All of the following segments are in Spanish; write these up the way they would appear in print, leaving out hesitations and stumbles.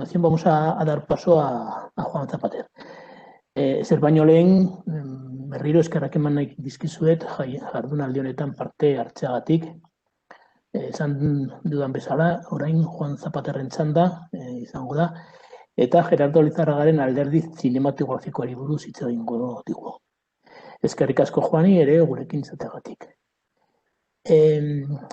continuación vamos a dar paso a Juan Zapater. Zerbaino berriro eskerrak eman nahi dizkizuet jardunaldi honetan parte hartzeagatik. Esan dudan bezala, orain Juan Zapaterren txanda izango da, eta Gerardo Lizarragaren alderdi zinematografikoari buruz hitz egingo digu. Eskerrik asko Juani ere gurekin izateagatik.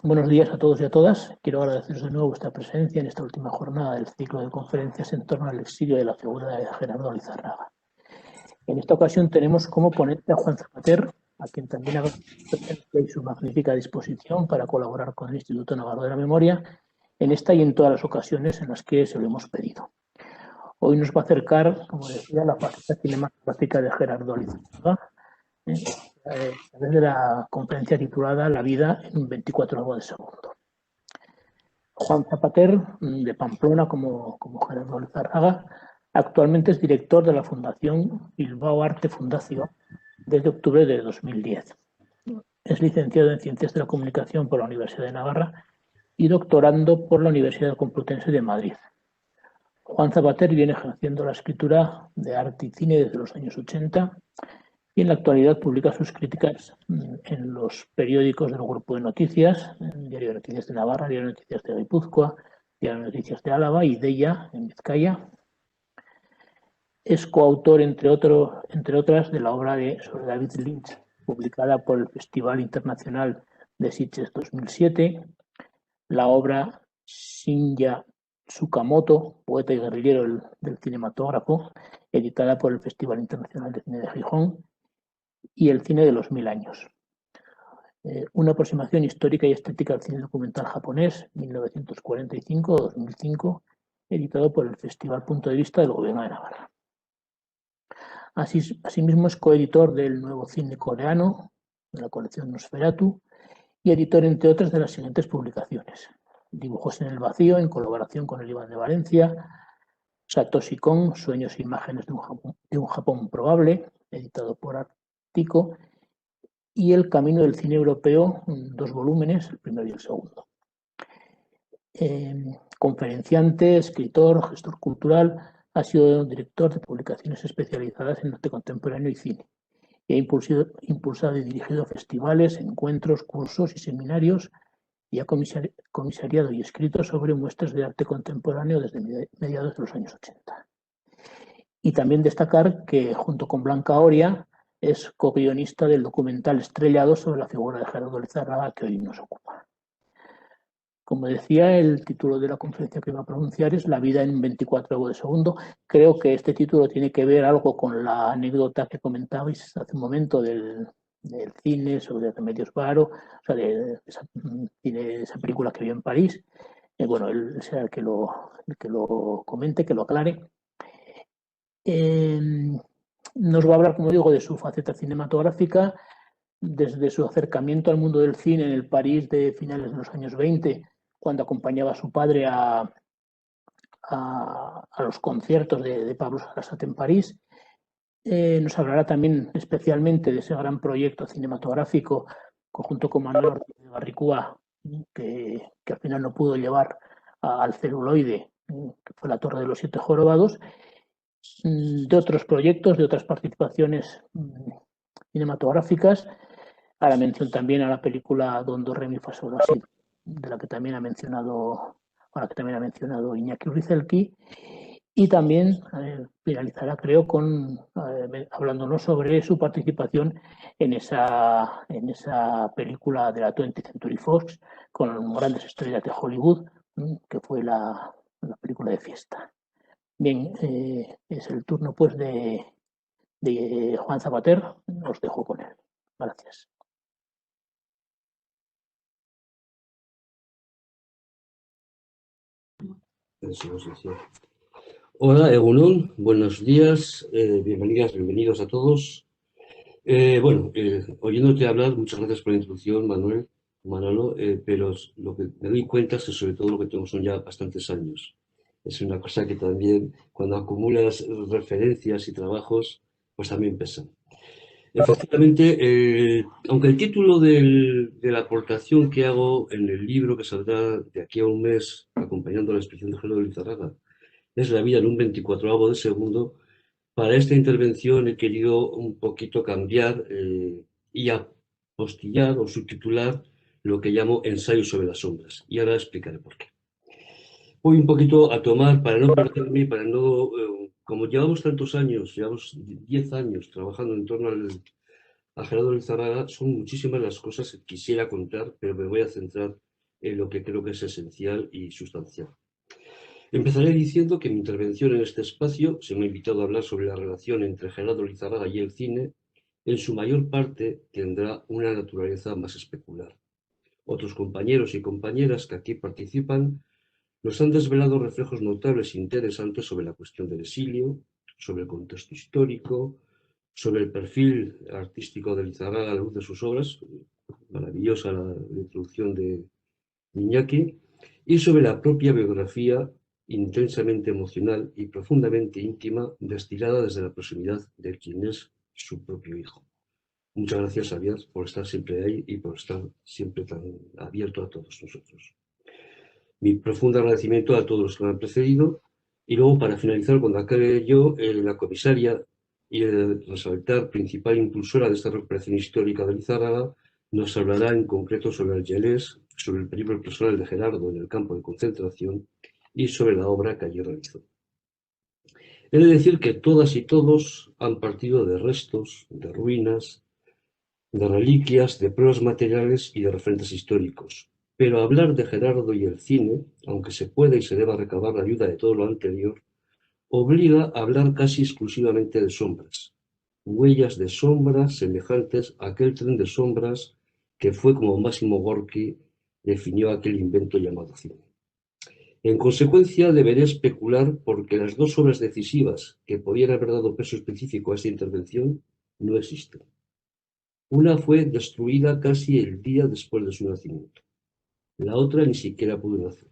Buenos días a todos y a todas. Quiero agradeceros de nuevo vuestra presencia en esta última jornada del ciclo de conferencias en torno al exilio de la figura de Gerardo Lizarraga. En esta ocasión tenemos como ponente a Juan Zapater, a quien también agradezco su magnífica disposición para colaborar con el Instituto Navarro de la Memoria en esta y en todas las ocasiones en las que se lo hemos pedido. Hoy nos va a acercar, como decía, la faceta cinematográfica de Gerardo Lizarraga, a través de la conferencia titulada La vida en 24 de segundo. Juan Zapater, de Pamplona como Gerardo Lizarraga, actualmente es director de la Fundación Bilbao Arte Fundación desde octubre de 2010. Es licenciado en Ciencias de la Comunicación por la Universidad de Navarra y doctorando por la Universidad Complutense de Madrid. Juan Zapater viene ejerciendo la escritura de arte y cine desde los años 80 y en la actualidad publica sus críticas en los periódicos del Grupo de Noticias, el Diario de Noticias de Navarra, Diario de Noticias de Guipúzcoa, Diario de Noticias de Álava y Deia, en Vizcaya. Es coautor, entre otras, de la obra sobre David Lynch, publicada por el Festival Internacional de Sitges 2007, la obra Shinya Tsukamoto, poeta y guerrillero del cinematógrafo, editada por el Festival Internacional de Cine de Gijón, y El cine de los 1000 años. Una aproximación histórica y estética al cine documental japonés, 1945-2005, editado por el Festival Punto de Vista del Gobierno de Navarra. Asimismo es coeditor del Nuevo Cine Coreano, de la colección Nosferatu, y editor, entre otras, de las siguientes publicaciones: Dibujos en el vacío, en colaboración con el Iván de Valencia; Satoshi Kon, Sueños e imágenes de un Japón probable, editado por Artico; y El camino del cine europeo, 2 volúmenes, el primero y el segundo. Conferenciante, escritor, gestor cultural, ha sido director de publicaciones especializadas en arte contemporáneo y cine. Y ha impulsado y dirigido festivales, encuentros, cursos y seminarios, y ha comisariado y escrito sobre muestras de arte contemporáneo desde mediados de los años 80. Y también destacar que, junto con Blanca Oria, es co-guionista del documental Estrellado sobre la figura de Gerardo Lizarraga, que hoy nos ocupa. Como decía, el título de la conferencia que iba a pronunciar es La vida en 24 de segundo. Creo que este título tiene que ver algo con la anécdota que comentabais hace un momento del cine sobre Remedios Varo, o sea, de esa película que vio en París. Bueno, él será el que lo comente, que lo aclare. Nos va a hablar, como digo, de su faceta cinematográfica, desde su acercamiento al mundo del cine en el París de finales de los años 20, cuando acompañaba a su padre a los conciertos de Pablo Sarasate en París. Nos hablará también especialmente de ese gran proyecto cinematográfico conjunto con Manuel Ortiz de Barricúa, que al final no pudo llevar al celuloide, que fue La Torre de los 7 Jorobados, de otros proyectos, de otras participaciones cinematográficas. A la mención también a la película Don Do Re Mi Fa Sol La Si, de la que también ha mencionado Iñaki Urrizelki, y también finalizará, creo, hablándonos sobre su participación en esa película de la 20th Century Fox con grandes estrellas de Hollywood, que fue la película de fiesta. Bien, es el turno pues de Juan Zapater. Os dejo con él. Gracias. Hola, Egunon, buenos días, bienvenidas, bienvenidos a todos. Oyéndote hablar, muchas gracias por la introducción, Manolo, pero lo que me doy cuenta es que sobre todo lo que tengo son ya bastantes años. Es una cosa que también, cuando acumulas referencias y trabajos, pues también pesa. Efectivamente, aunque el título de la aportación que hago en el libro que saldrá de aquí a un mes, acompañando la exposición de Gerardo Lizarraga, es la vida en un 24avo de segundo. Para esta intervención he querido un poquito cambiar y apostillar o subtitular lo que llamo ensayo sobre las sombras. Y ahora explicaré por qué. Voy un poquito a tomar, para no perderme, para no, como llevamos tantos años, llevamos 10 años trabajando en torno a Gerardo Lizarraga, son muchísimas las cosas que quisiera contar, pero me voy a centrar en lo que creo que es esencial y sustancial. Empezaré diciendo que mi intervención en este espacio se me ha invitado a hablar sobre la relación entre Gerardo Lizarraga y el cine. En su mayor parte tendrá una naturaleza más especular. Otros compañeros y compañeras que aquí participan nos han desvelado reflejos notables e interesantes sobre la cuestión del exilio, sobre el contexto histórico, sobre el perfil artístico de Lizarraga a la luz de sus obras, maravillosa la introducción de Iñaki, y sobre la propia biografía intensamente emocional y profundamente íntima, destilada desde la proximidad de quien es su propio hijo. Muchas gracias, Javier, por estar siempre ahí y por estar siempre tan abierto a todos nosotros. Mi profundo agradecimiento a todos los que me han precedido. Y luego, para finalizar, cuando acabe yo, la comisaria y el resaltar principal impulsora de esta recuperación histórica de Lizárraga, nos hablará en concreto sobre el Yelés, sobre el periplo personal de Gerardo en el campo de concentración y sobre la obra que allí realizó. He de decir que todas y todos han partido de restos, de ruinas, de reliquias, de pruebas materiales y de referentes históricos. Pero hablar de Gerardo y el cine, aunque se puede y se deba recabar la ayuda de todo lo anterior, obliga a hablar casi exclusivamente de sombras, huellas de sombras semejantes a aquel tren de sombras que fue como Máximo Gorki definió aquel invento llamado cine. En consecuencia, deberé especular porque las dos obras decisivas que podían haber dado peso específico a esta intervención no existen. Una fue destruida casi el día después de su nacimiento. La otra ni siquiera pudo nacer.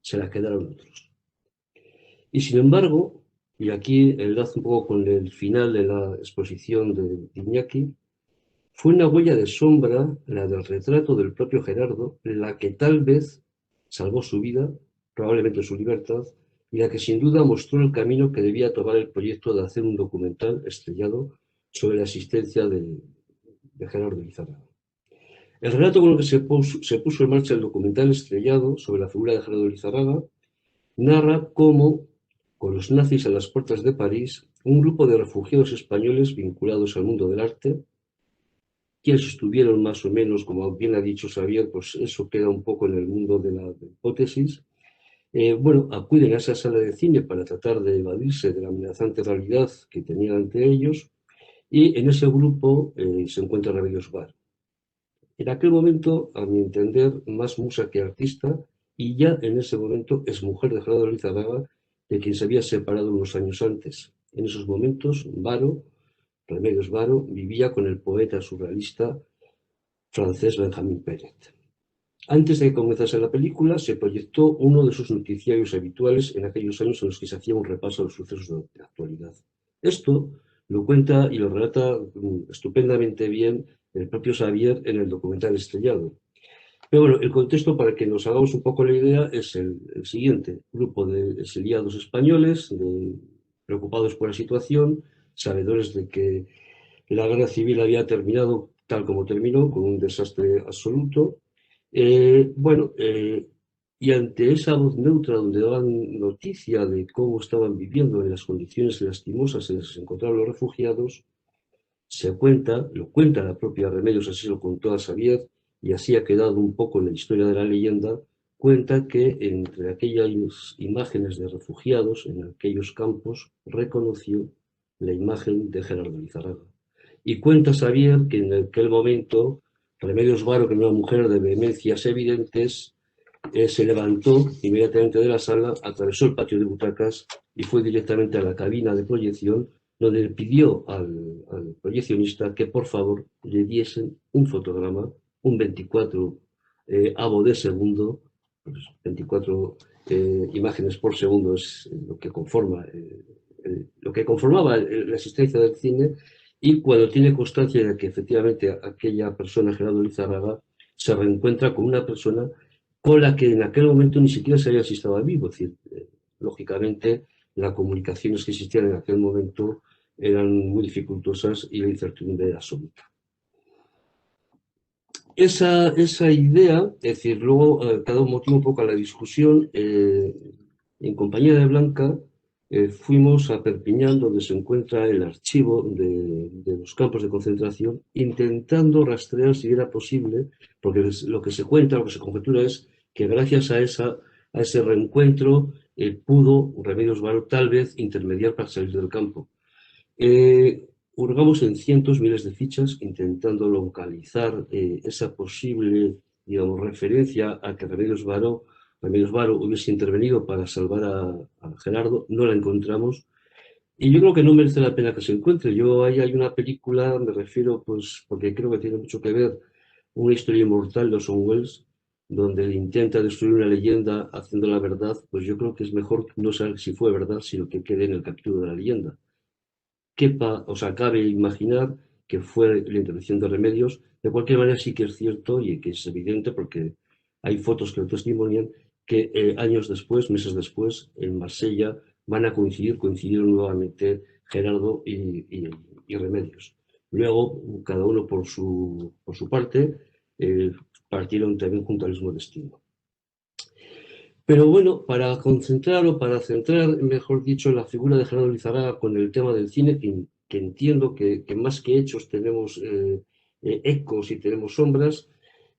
Se la quedaron otros. Y sin embargo, y aquí enlazo un poco con el final de la exposición de Iñaki, fue una huella de sombra, la del retrato del propio Gerardo, la que tal vez salvó su vida, probablemente su libertad, y la que sin duda mostró el camino que debía tomar el proyecto de hacer un documental estrellado sobre la existencia de Gerardo Lizarraga. El relato con el que se puso en marcha el documental estrellado sobre la figura de Gerardo Lizarraga narra cómo, con los nazis a las puertas de París, un grupo de refugiados españoles vinculados al mundo del arte, quienes estuvieron más o menos, como bien ha dicho Xavier, pues eso queda un poco en el mundo de la hipótesis, acuden a esa sala de cine para tratar de evadirse de la amenazante realidad que tenían ante ellos, y en ese grupo se encuentra Remedios Varo. En aquel momento, a mi entender, más musa que artista, y ya en ese momento es mujer de Gerardo Lizarraga, de quien se había separado unos años antes. En esos momentos, Remedios Varo, vivía con el poeta surrealista francés Benjamin Pérez. Antes de que comenzase la película, se proyectó uno de sus noticiarios habituales en aquellos años en los que se hacía un repaso a los sucesos de la actualidad. Esto lo cuenta y lo relata estupendamente bien el propio Xavier en el documental estrellado. Pero bueno, el contexto, para que nos hagamos un poco la idea, es el siguiente. Grupo de exiliados españoles preocupados por la situación, sabedores de que la guerra civil había terminado tal como terminó, con un desastre absoluto. Y ante esa voz neutra donde daban noticia de cómo estaban viviendo en las condiciones lastimosas en las que se encontraban los refugiados, lo cuenta la propia Remedios, así lo contó a Xavier, y así ha quedado un poco en la historia de la leyenda, cuenta que entre aquellas imágenes de refugiados en aquellos campos reconoció la imagen de Gerardo Lizarraga. Y cuenta Xavier que en aquel momento Remedios Varo, que era una mujer de vehemencias evidentes, se levantó inmediatamente de la sala, atravesó el patio de butacas y fue directamente a la cabina de proyección, donde le pidió al proyeccionista que por favor le diesen un fotograma, un 24avo de segundo, pues 24 imágenes por segundo es lo que conformaba la existencia del cine, y cuando tiene constancia de que efectivamente aquella persona, Gerardo Lizarraga, se reencuentra con una persona con la que en aquel momento ni siquiera sabía si estaba vivo. Es decir, lógicamente las comunicaciones que existían en aquel momento eran muy dificultosas y la incertidumbre era absoluta. Esa idea, es decir, luego cada motivo un poco a la discusión, en compañía de Blanca fuimos a Perpiñán, donde se encuentra el archivo de los campos de concentración, intentando rastrear si era posible, porque lo que se cuenta, lo que se conjetura es que gracias a ese reencuentro pudo Remedios Varo tal vez intermediar para salir del campo. Hurgamos en cientos, miles de fichas intentando localizar esa posible, digamos, referencia a que Remedios Varo hubiese intervenido para salvar a Gerardo. No la encontramos y yo creo que no merece la pena que se encuentre. Ahí hay una película, me refiero, pues, porque creo que tiene mucho que ver, una historia inmortal de Orson Welles, donde intenta destruir una leyenda haciendo la verdad. Pues yo creo que es mejor no saber si fue verdad, sino que quede en el capítulo de la leyenda. Cabe imaginar que fue la intervención de Remedios. De cualquier manera sí que es cierto y que es evidente porque hay fotos que lo testimonian que años después, meses después, en Marsella coincidieron nuevamente Gerardo y Remedios. Luego, cada uno por su parte, partieron también junto al mismo destino. Pero bueno, para concentrar o para centrar, mejor dicho, la figura de Gerardo Lizarraga con el tema del cine, que entiendo que más que hechos tenemos ecos y tenemos sombras,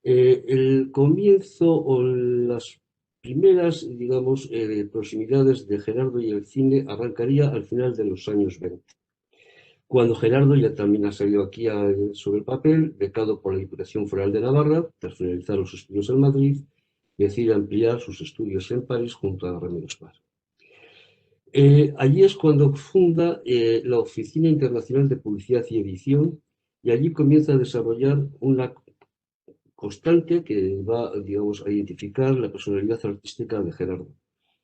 el comienzo o las primeras, digamos, proximidades de Gerardo y el cine arrancaría al final de los años 20, cuando Gerardo ya también ha salido aquí sobre el papel, becado por la Diputación Foral de Navarra, tras finalizar los estudios en Madrid, decide ampliar sus estudios en París junto a Remedios Varo. Allí es cuando funda la Oficina Internacional de Publicidad y Edición y allí comienza a desarrollar una constante que va, digamos, a identificar la personalidad artística de Gerardo,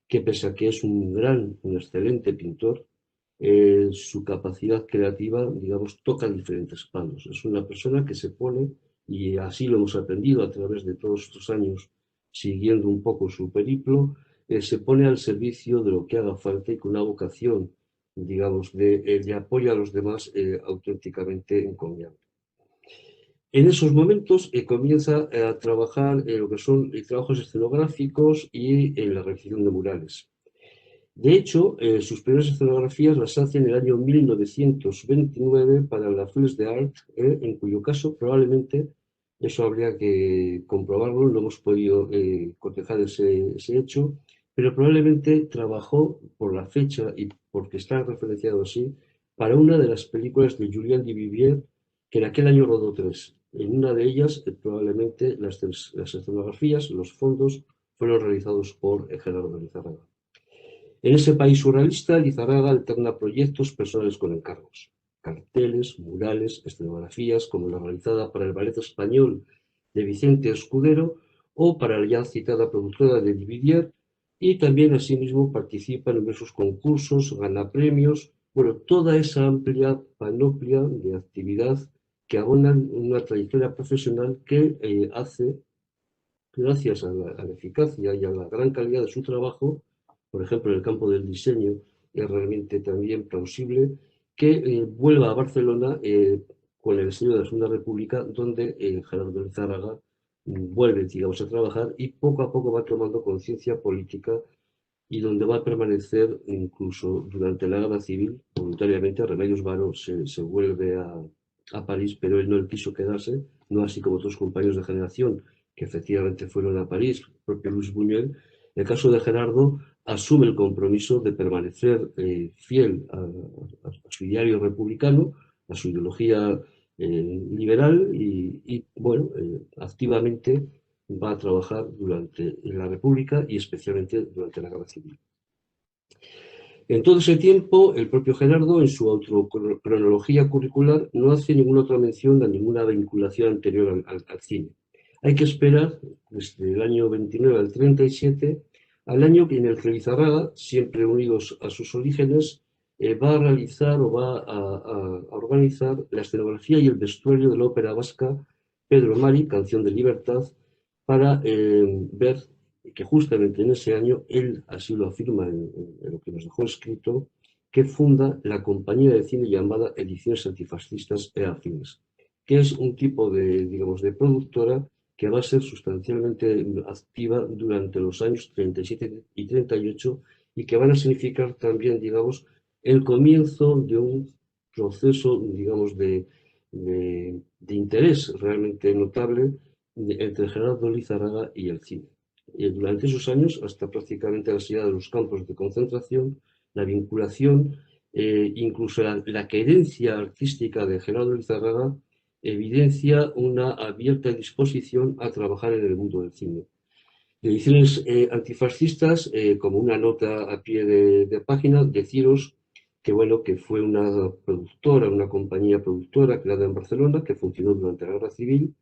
que pese a que es un excelente pintor, su capacidad creativa, digamos, toca diferentes palos. Es una persona que se pone, y así lo hemos aprendido a través de todos estos años, siguiendo un poco su periplo, se pone al servicio de lo que haga falta y con una vocación, digamos, de apoyo a los demás auténticamente encomiable. En esos momentos comienza a trabajar en lo que son trabajos escenográficos y en la realización de murales. De hecho, sus primeras escenografías las hace en el año 1929 para la Fils d'Art, en cuyo caso probablemente, eso habría que comprobarlo, no hemos podido cotejar ese hecho, pero probablemente trabajó por la fecha y porque está referenciado así, para una de las películas de Julien Duvivier, que en aquel año rodó 3. En una de ellas, probablemente las escenografías, los fondos, fueron realizados por Gerardo Lizarraga. En ese país surrealista, Lizarraga alterna proyectos personales con encargos, carteles, murales, escenografías, como la realizada para el Ballet Español de Vicente Escudero o para la ya citada productora de Duvivier, y también asimismo participa en numerosos concursos, gana premios, toda esa amplia panoplia de actividad que abonan una trayectoria profesional que hace, gracias a la eficacia y a la gran calidad de su trabajo, por ejemplo, en el campo del diseño, es realmente también plausible que vuelva a Barcelona con el diseño de la Segunda República, donde Gerardo Lizarraga vuelve, digamos, a trabajar y poco a poco va tomando conciencia política y donde va a permanecer incluso durante la Guerra Civil, voluntariamente. Remedios Varo se vuelve a París, pero él no quiso quedarse, no así como otros compañeros de generación que efectivamente fueron a París, el propio Luis Buñuel. En el caso de Gerardo, asume el compromiso de permanecer fiel a su ideario republicano, a su ideología liberal y bueno, activamente va a trabajar durante la República y especialmente durante la Guerra Civil. En todo ese tiempo, el propio Gerardo, en su autocronología curricular, no hace ninguna otra mención a ninguna vinculación anterior al cine. Hay que esperar desde el año 29 al 37, al año en el que Lizarraga, siempre unidos a sus orígenes, va a realizar o va a organizar la escenografía y el vestuario de la ópera vasca Pedro Mari, Canción de Libertad, para ver que justamente en ese año, él así lo afirma en lo que nos dejó escrito, que funda la compañía de cine llamada Ediciones Antifascistas e Afines, que es un tipo de, digamos, de productora que va a ser sustancialmente activa durante los años 37 y 38 y que van a significar también, digamos, el comienzo de un proceso, digamos, de interés realmente notable entre Gerardo Lizarraga y el cine. Durante esos años, hasta prácticamente la salida de los campos de concentración, la vinculación, incluso la querencia artística de Gerardo Lizarraga evidencia una abierta disposición a trabajar en el mundo del cine. Ediciones antifascistas, como una nota a pie de página, deciros que, bueno, que fue una productora, una compañía productora creada en Barcelona que funcionó durante la Guerra Civil,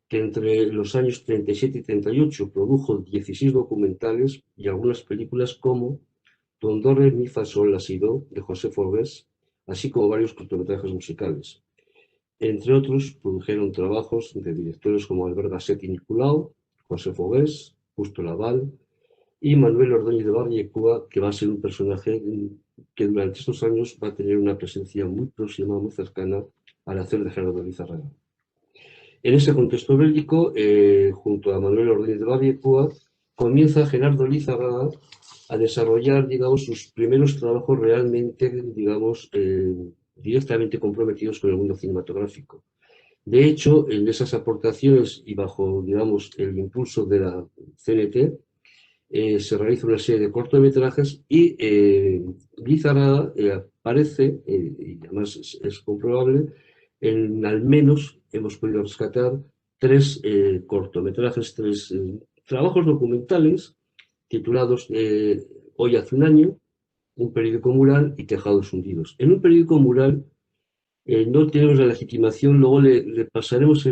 que entre los años 37 y 38 produjo 16 documentales y algunas películas como Don Do, Re, Mi, Fa, Sol, La, Si, Do, de José Fogués, así como varios cortometrajes musicales. Entre otros, produjeron trabajos de directores como Albert Gasset y Nicolau, José Fogués, Justo Laval y Manuel Ordóñez de Barriecua, que va a ser un personaje que durante estos años va a tener una presencia muy próxima, muy cercana al hacer de Gerardo Lizarraga. En ese contexto bélico, junto a Manuel Ordóñez de Barriecua, comienza Gerardo Lizarraga a desarrollar, digamos, sus primeros trabajos realmente, digamos, directamente comprometidos con el mundo cinematográfico. De hecho, en esas aportaciones y bajo, digamos, el impulso de la CNT, se realiza una serie de cortometrajes y Lizarraga aparece, y además es comprobable, en al menos hemos podido rescatar tres cortometrajes, tres trabajos documentales titulados Hoy hace un año, Un periódico mural y Tejados hundidos. En un periódico mural no tenemos la legitimación, luego le pasaremos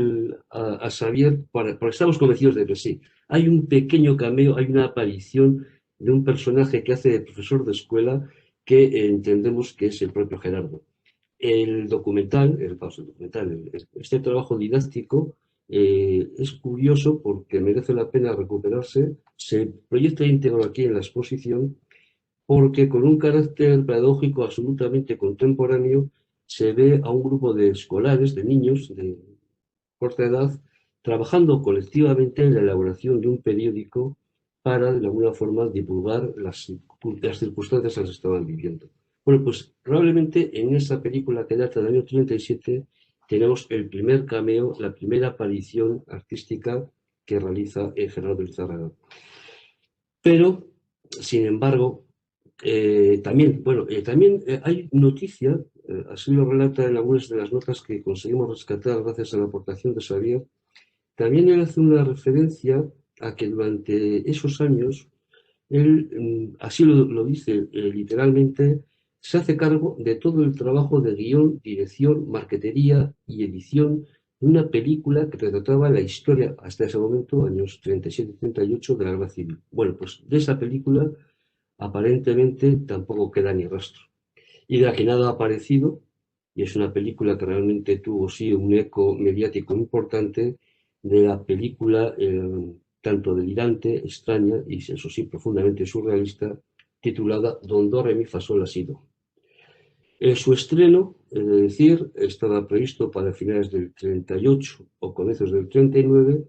a Xavier, porque estamos convencidos de que sí. Hay un pequeño cameo, hay una aparición de un personaje que hace de profesor de escuela que entendemos que es el propio Gerardo. El documental, este trabajo didáctico es curioso porque merece la pena recuperarse, se proyecta íntegro aquí en la exposición porque con un carácter pedagógico absolutamente contemporáneo se ve a un grupo de escolares, de niños de corta edad, trabajando colectivamente en la elaboración de un periódico para, de alguna forma, divulgar las circunstancias en las que estaban viviendo. Bueno, pues probablemente en esa película que data del año 37 tenemos el primer cameo, la primera aparición artística que realiza Gerardo Lizarraga. Pero, sin embargo, también hay noticia, así lo relata en algunas de las notas que conseguimos rescatar gracias a la aportación de Xavier, también él hace una referencia a que durante esos años, él, así lo dice literalmente, se hace cargo de todo el trabajo de guión, dirección, marquetería y edición de una película que retrataba la historia, hasta ese momento, años 37 y 38, de la Guerra Civil. Bueno, pues de esa película aparentemente tampoco queda ni rastro. Y de la que nada ha aparecido, y es una película que realmente tuvo sí un eco mediático importante, de la película tanto delirante, extraña y eso sí profundamente surrealista, titulada Don Do, Re, Mi, Fa, Sol, La, Si, Do. Su estreno, es decir, estaba previsto para finales del 38 o comienzos del 39,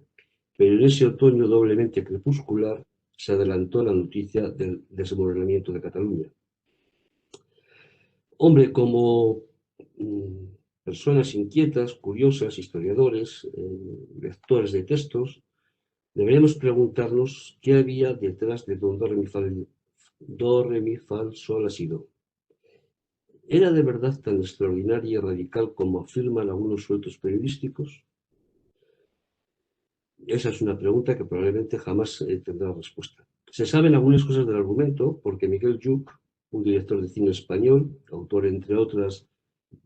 pero en ese otoño doblemente crepuscular se adelantó la noticia del desmoronamiento de Cataluña. Hombre, como personas inquietas, curiosas, historiadores, lectores de textos, deberíamos preguntarnos qué había detrás de Don Do, Re, Mi, Fa, Sol, La, Si, Do. ¿Era de verdad tan extraordinaria y radical como afirman algunos sueltos periodísticos? Esa es una pregunta que probablemente jamás tendrá respuesta. Se saben algunas cosas del argumento porque Miguel Lluch, un director de cine español, autor entre otras,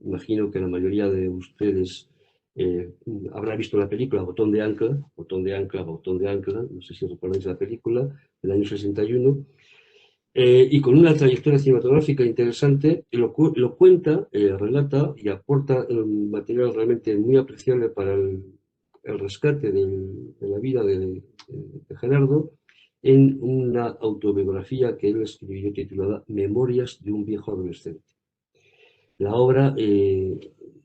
imagino que la mayoría de ustedes habrá visto la película Botón de Ancla, Botón de Ancla, Botón de Ancla, no sé si recordáis la película, del año 61, y con una trayectoria cinematográfica interesante, lo cuenta, relata y aporta un material realmente muy apreciable para el rescate de la vida de Gerardo, en una autobiografía que él escribió titulada Memorias de un viejo adolescente. La obra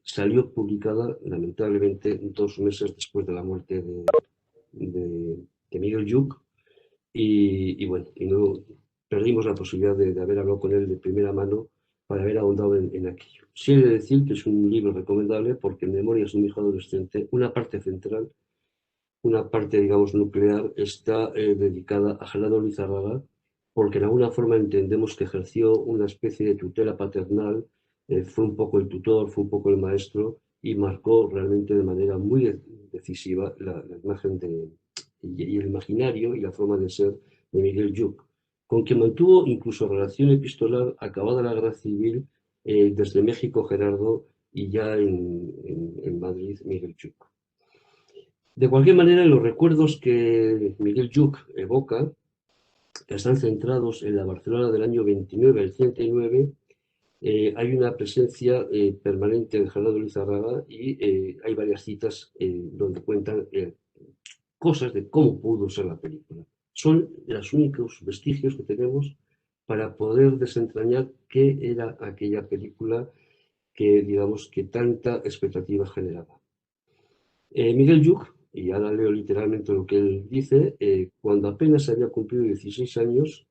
salió publicada, lamentablemente, 2 meses después de la muerte de Miguel Lluch, y bueno, y no perdimos la posibilidad de haber hablado con él de primera mano para haber ahondado en aquello. Sí he de decir que es un libro recomendable porque en Memorias de un hijo adolescente, una parte central, una parte, digamos, nuclear, está dedicada a Gerardo Lizarraga, porque de alguna forma entendemos que ejerció una especie de tutela paternal, fue un poco el tutor, fue un poco el maestro, y marcó realmente de manera muy decisiva la imagen y el imaginario y la forma de ser de Miguel Lluch, con quien mantuvo incluso relación epistolar acabada la guerra civil, desde México Gerardo y ya en Madrid Miguel Lluch. De cualquier manera, los recuerdos que Miguel Lluch evoca están centrados en la Barcelona del año 29 al 39. Hay una presencia permanente de Gerardo Lizarraga y hay varias citas donde cuentan cosas de cómo pudo ser la película. Son los únicos vestigios que tenemos para poder desentrañar qué era aquella película que, digamos, que tanta expectativa generaba. Miguel Lluch, y ahora leo literalmente lo que él dice, cuando apenas había cumplido 16 años,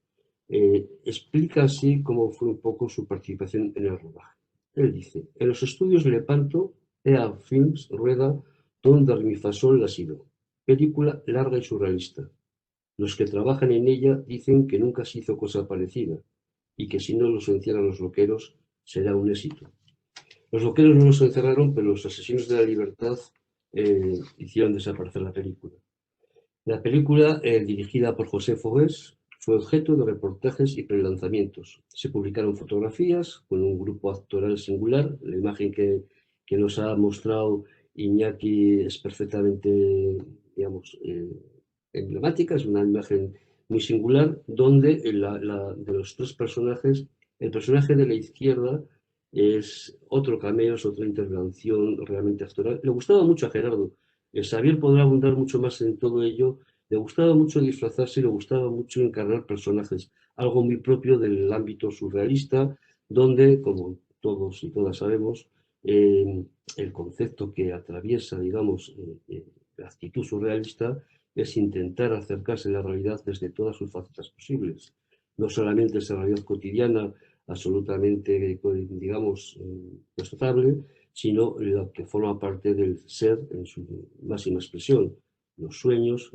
explica así cómo fue un poco su participación en el rodaje. Él dice, en los estudios de Lepanto, EA Films rueda Don de mi fa sol la sido, película larga y surrealista. Los que trabajan en ella dicen que nunca se hizo cosa parecida y que si no los encierran los loqueros será un éxito. Los loqueros no los encerraron, pero los asesinos de la libertad hicieron desaparecer la película. La película, dirigida por José Fogués, fue objeto de reportajes y prelanzamientos. Se publicaron fotografías con un grupo actoral singular. La imagen que nos ha mostrado Iñaki es perfectamente, digamos, emblemática. Es una imagen muy singular donde de los tres personajes, el personaje de la izquierda es otro cameo, es otra intervención realmente actoral. Le gustaba mucho a Gerardo. Xavier podrá abundar mucho más en todo ello. Le gustaba mucho disfrazarse y le gustaba mucho encarnar personajes, algo muy propio del ámbito surrealista, donde, como todos y todas sabemos, el concepto que atraviesa, digamos, la actitud surrealista es intentar acercarse a la realidad desde todas sus facetas posibles. No solamente esa realidad cotidiana absolutamente, digamos, constatable, sino la que forma parte del ser en su máxima expresión, los sueños,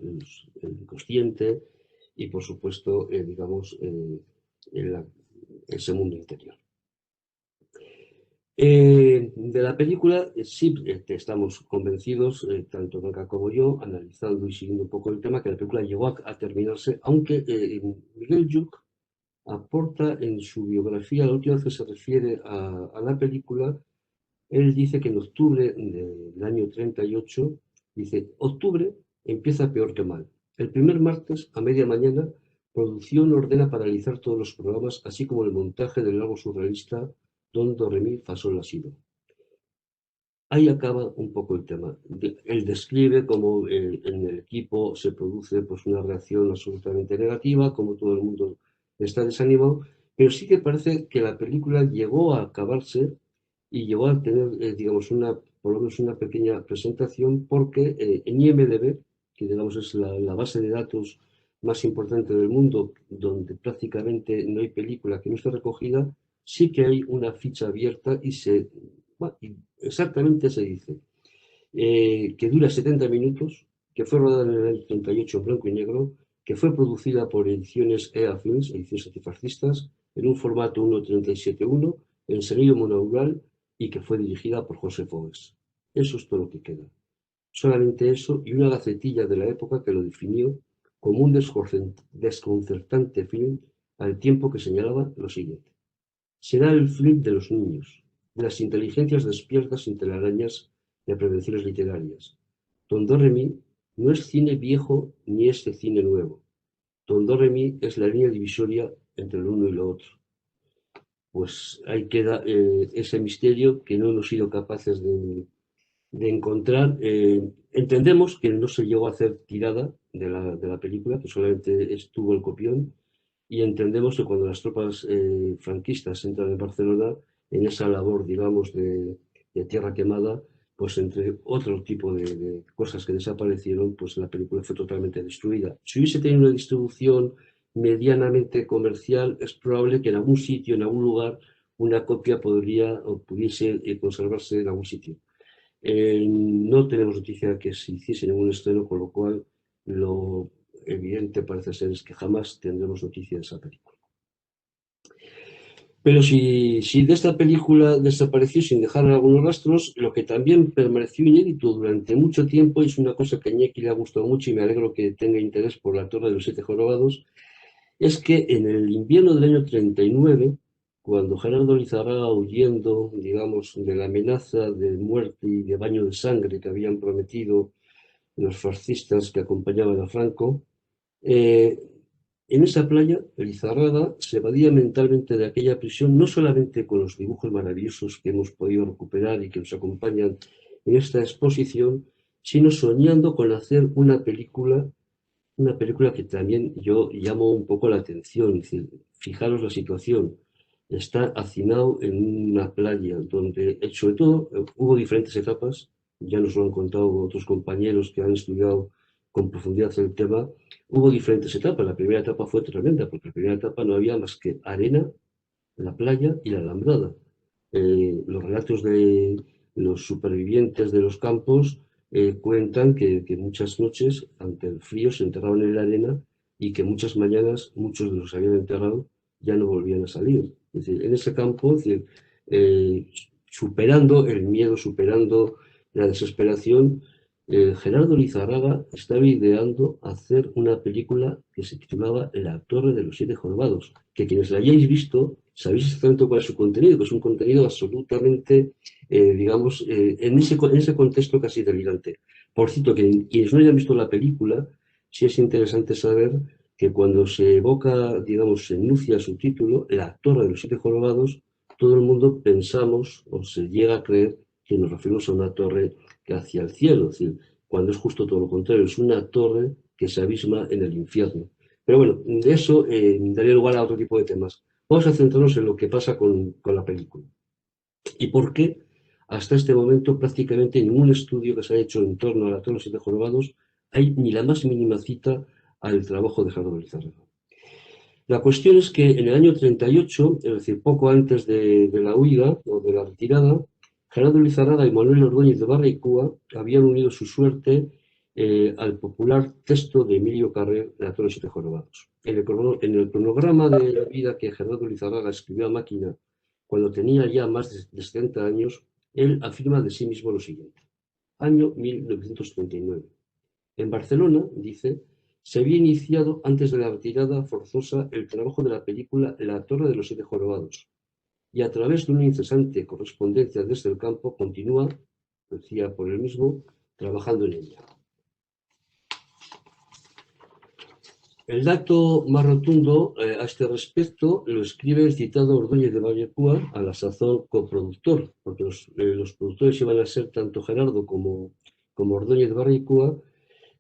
el inconsciente y, por supuesto, digamos, ese mundo interior. De la película, sí estamos convencidos, tanto Blanca como yo, analizando y siguiendo un poco el tema, que la película llegó a terminarse, aunque Miguel Lluch aporta en su biografía, la última vez que se refiere a la película, él dice que en octubre del año 38, dice, octubre empieza peor que mal. El primer martes, a media mañana, producción ordena paralizar todos los programas, así como el montaje del largo surrealista Don Do Re Mi Fa Sol La Si Do. Ahí acaba un poco el tema. Él describe cómo en el equipo se produce pues, una reacción absolutamente negativa, como todo el mundo está desanimado, pero sí que parece que la película llegó a acabarse y llegó a tener, digamos, por lo menos una pequeña presentación, porque en IMDb, que digamos es la base de datos más importante del mundo, donde prácticamente no hay película que no esté recogida, sí que hay una ficha abierta bueno, y exactamente se dice que dura 70 minutos, que fue rodada en el año 38 en blanco y negro, que fue producida por Ediciones EA Films, Ediciones Antifascistas, en un formato 1.37.1, en sonido monaural, y que fue dirigida por José Fogués. Eso es todo lo que queda. Solamente eso y una gacetilla de la época que lo definió como un desconcertante film, al tiempo que señalaba lo siguiente. Será el film de los niños, de las inteligencias despiertas sin telarañas de prevenciones literarias. Don Do Re Mi no es cine viejo ni es de cine nuevo. Don Do Re Mi es la línea divisoria entre lo uno y lo otro. Pues ahí queda ese misterio que no hemos sido capaces de encontrar, entendemos que no se llegó a hacer tirada de la película, que solamente estuvo el copión, y entendemos que cuando las tropas franquistas entran en Barcelona, en esa labor, digamos, de tierra quemada, pues entre otro tipo de cosas que desaparecieron, pues la película fue totalmente destruida. Si hubiese tenido una distribución medianamente comercial, es probable que en algún sitio, en algún lugar, una copia podría o pudiese conservarse en algún sitio. No tenemos noticia de que se hiciese ningún estreno, con lo cual lo evidente parece ser es que jamás tendremos noticia de esa película. Pero si de esta película desapareció sin dejar algunos rastros, lo que también permaneció inédito durante mucho tiempo, y es una cosa que a Iñaki le ha gustado mucho y me alegro que tenga interés por La Torre de los Siete Jorobados, es que en el invierno del año 39, cuando Gerardo Lizarraga, huyendo, digamos, de la amenaza de muerte y de baño de sangre que habían prometido los fascistas que acompañaban a Franco, eh, en esa playa, Lizarraga se evadía mentalmente de aquella prisión, no solamente con los dibujos maravillosos que hemos podido recuperar y que nos acompañan en esta exposición, sino soñando con hacer una película que también yo llamo un poco la atención. Es decir, fijaros la situación. Está hacinado en una playa donde, sobre todo, hubo diferentes etapas, ya nos lo han contado otros compañeros que han estudiado con profundidad el tema. Hubo diferentes etapas. La primera etapa fue tremenda, porque la primera etapa no había más que arena, la playa y la alambrada. Los relatos de los supervivientes de los campos cuentan que muchas noches, ante el frío, se enterraban en la arena y que muchas mañanas muchos de los que habían enterrado ya no volvían a salir. Es decir, en ese campo, es decir, eh, superando el miedo, superando la desesperación, Gerardo Lizarraga estaba ideando hacer una película que se titulaba La Torre de los Siete Jorobados, que quienes la hayáis visto sabéis exactamente cuál es su contenido, que es un contenido absolutamente, digamos, en ese contexto casi delirante. Por cierto, que quienes no hayan visto la película, sí es interesante saber que cuando se evoca, digamos, se enuncia su título, La Torre de los Siete Jorobados, todo el mundo pensamos o se llega a creer que nos referimos a una torre que hacia el cielo, es decir, cuando es justo todo lo contrario, es una torre que se abisma en el infierno. Pero bueno, de eso daría lugar a otro tipo de temas. Vamos a centrarnos en lo que pasa con la película. ¿Y por qué hasta este momento prácticamente ningún estudio que se ha hecho en torno a la Torre de los Siete Jorobados hay ni la más mínima cita al trabajo de Gerardo Lizarraga? La cuestión es que en el año 38, es decir, poco antes de la huida o de la retirada, Gerardo Lizarraga y Manuel Ordóñez de Barraicúa habían unido su suerte al popular texto de Emilio Carrer, La Torre de los Siete Jorobados. En el cronograma de la vida que Gerardo Lizarraga escribió a máquina cuando tenía ya más de 70 años, él afirma de sí mismo lo siguiente. Año 1939. En Barcelona, dice, se había iniciado antes de la retirada forzosa el trabajo de la película La Torre de los Siete Jorobados, y a través de una incesante correspondencia desde el campo continúa, decía por él mismo, trabajando en ella. El dato más rotundo a este respecto lo escribe el citado Ordóñez de Barraicúa, a la sazón coproductor, porque los productores iban a ser tanto Gerardo como Ordóñez de Barraicúa.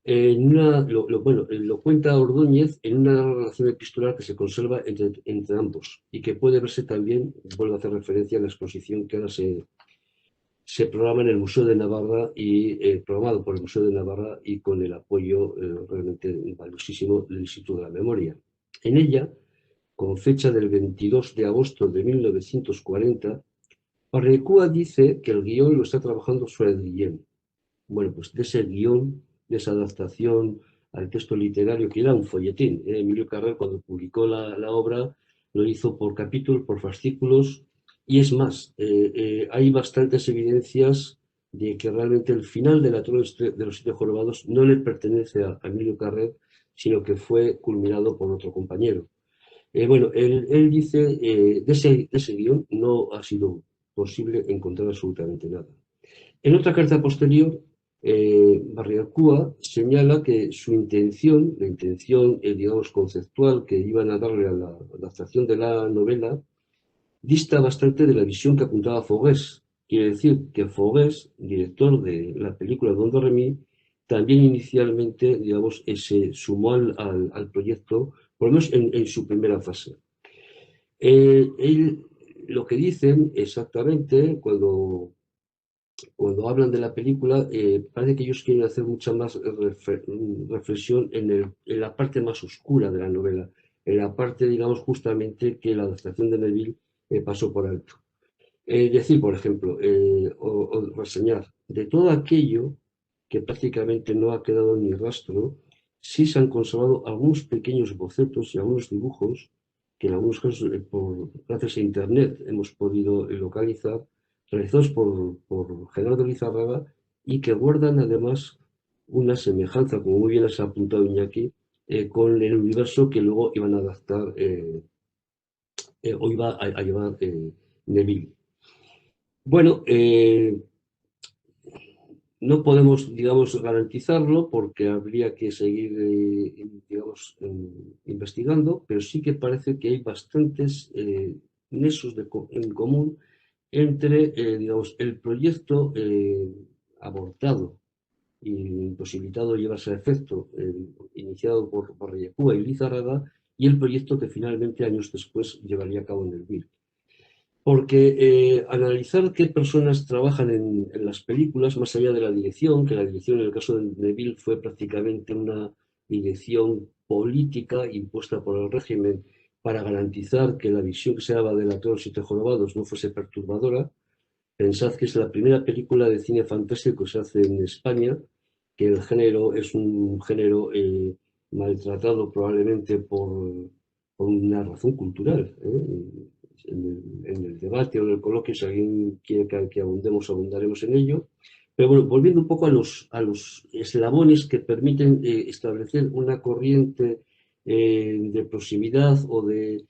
Lo cuenta Ordóñez en una relación epistolar que se conserva entre ambos y que puede verse también, vuelvo a hacer referencia a la exposición que ahora se programa en el Museo de Navarra y programado por el Museo de Navarra y con el apoyo realmente valiosísimo del Instituto de la Memoria. En ella, con fecha del 22 de agosto de 1940, Barraicúa dice que el guión lo está trabajando Suárez Guillén. Bueno, pues de ese guión, de esa adaptación al texto literario, que era un folletín. Emilio Carrer, cuando publicó la obra, lo hizo por capítulos, por fascículos, y es más, hay bastantes evidencias de que realmente el final de la Torre de los Siete Jorobados no le pertenece a Emilio Carrer, sino que fue culminado por otro compañero. Él dice, de ese guión no ha sido posible encontrar absolutamente nada. En otra carta posterior, Barraicúa señala que su intención, la intención, digamos, conceptual que iban a darle a la adaptación de la novela, dista bastante de la visión que apuntaba Fogués, Quiere decir que Fogès, director de la película Don Remy, también inicialmente, digamos, se sumó al proyecto, por lo menos en su primera fase. Lo que dicen exactamente cuando hablan de la película, parece que ellos quieren hacer mucha más reflexión en la parte más oscura de la novela, en la parte, digamos, justamente que la adaptación de Neville pasó por alto. Decir, por ejemplo, o reseñar, de todo aquello que prácticamente no ha quedado ni rastro, sí se han conservado algunos pequeños bocetos y algunos dibujos que en algunos casos, gracias a Internet, hemos podido localizar, realizados por Gerardo Lizarraga y que guardan además una semejanza, como muy bien has apuntado Iñaki, con el universo que luego iban a adaptar o iba a llevar Neville. Bueno, no podemos, digamos, garantizarlo porque habría que seguir, digamos, investigando, pero sí que parece que hay bastantes nexos en común entre, digamos, el proyecto abortado y imposibilitado llevarse a efecto, iniciado por Reyecúa y Lizarraga, y el proyecto que finalmente años después llevaría a cabo en el MIR. Porque analizar qué personas trabajan en las películas, más allá de la dirección, que la dirección en el caso de Neville fue prácticamente una dirección política impuesta por el régimen para garantizar que la visión que se daba de la Torre de los Siete Jorobados no fuese perturbadora. Pensad que es la primera película de cine fantástico que se hace en España, que el género es un género maltratado probablemente por una razón cultural. En el debate o en el coloquio, si alguien quiere que abundemos, abundaremos en ello. Pero bueno, volviendo un poco a los eslabones que permiten establecer una corriente de proximidad o de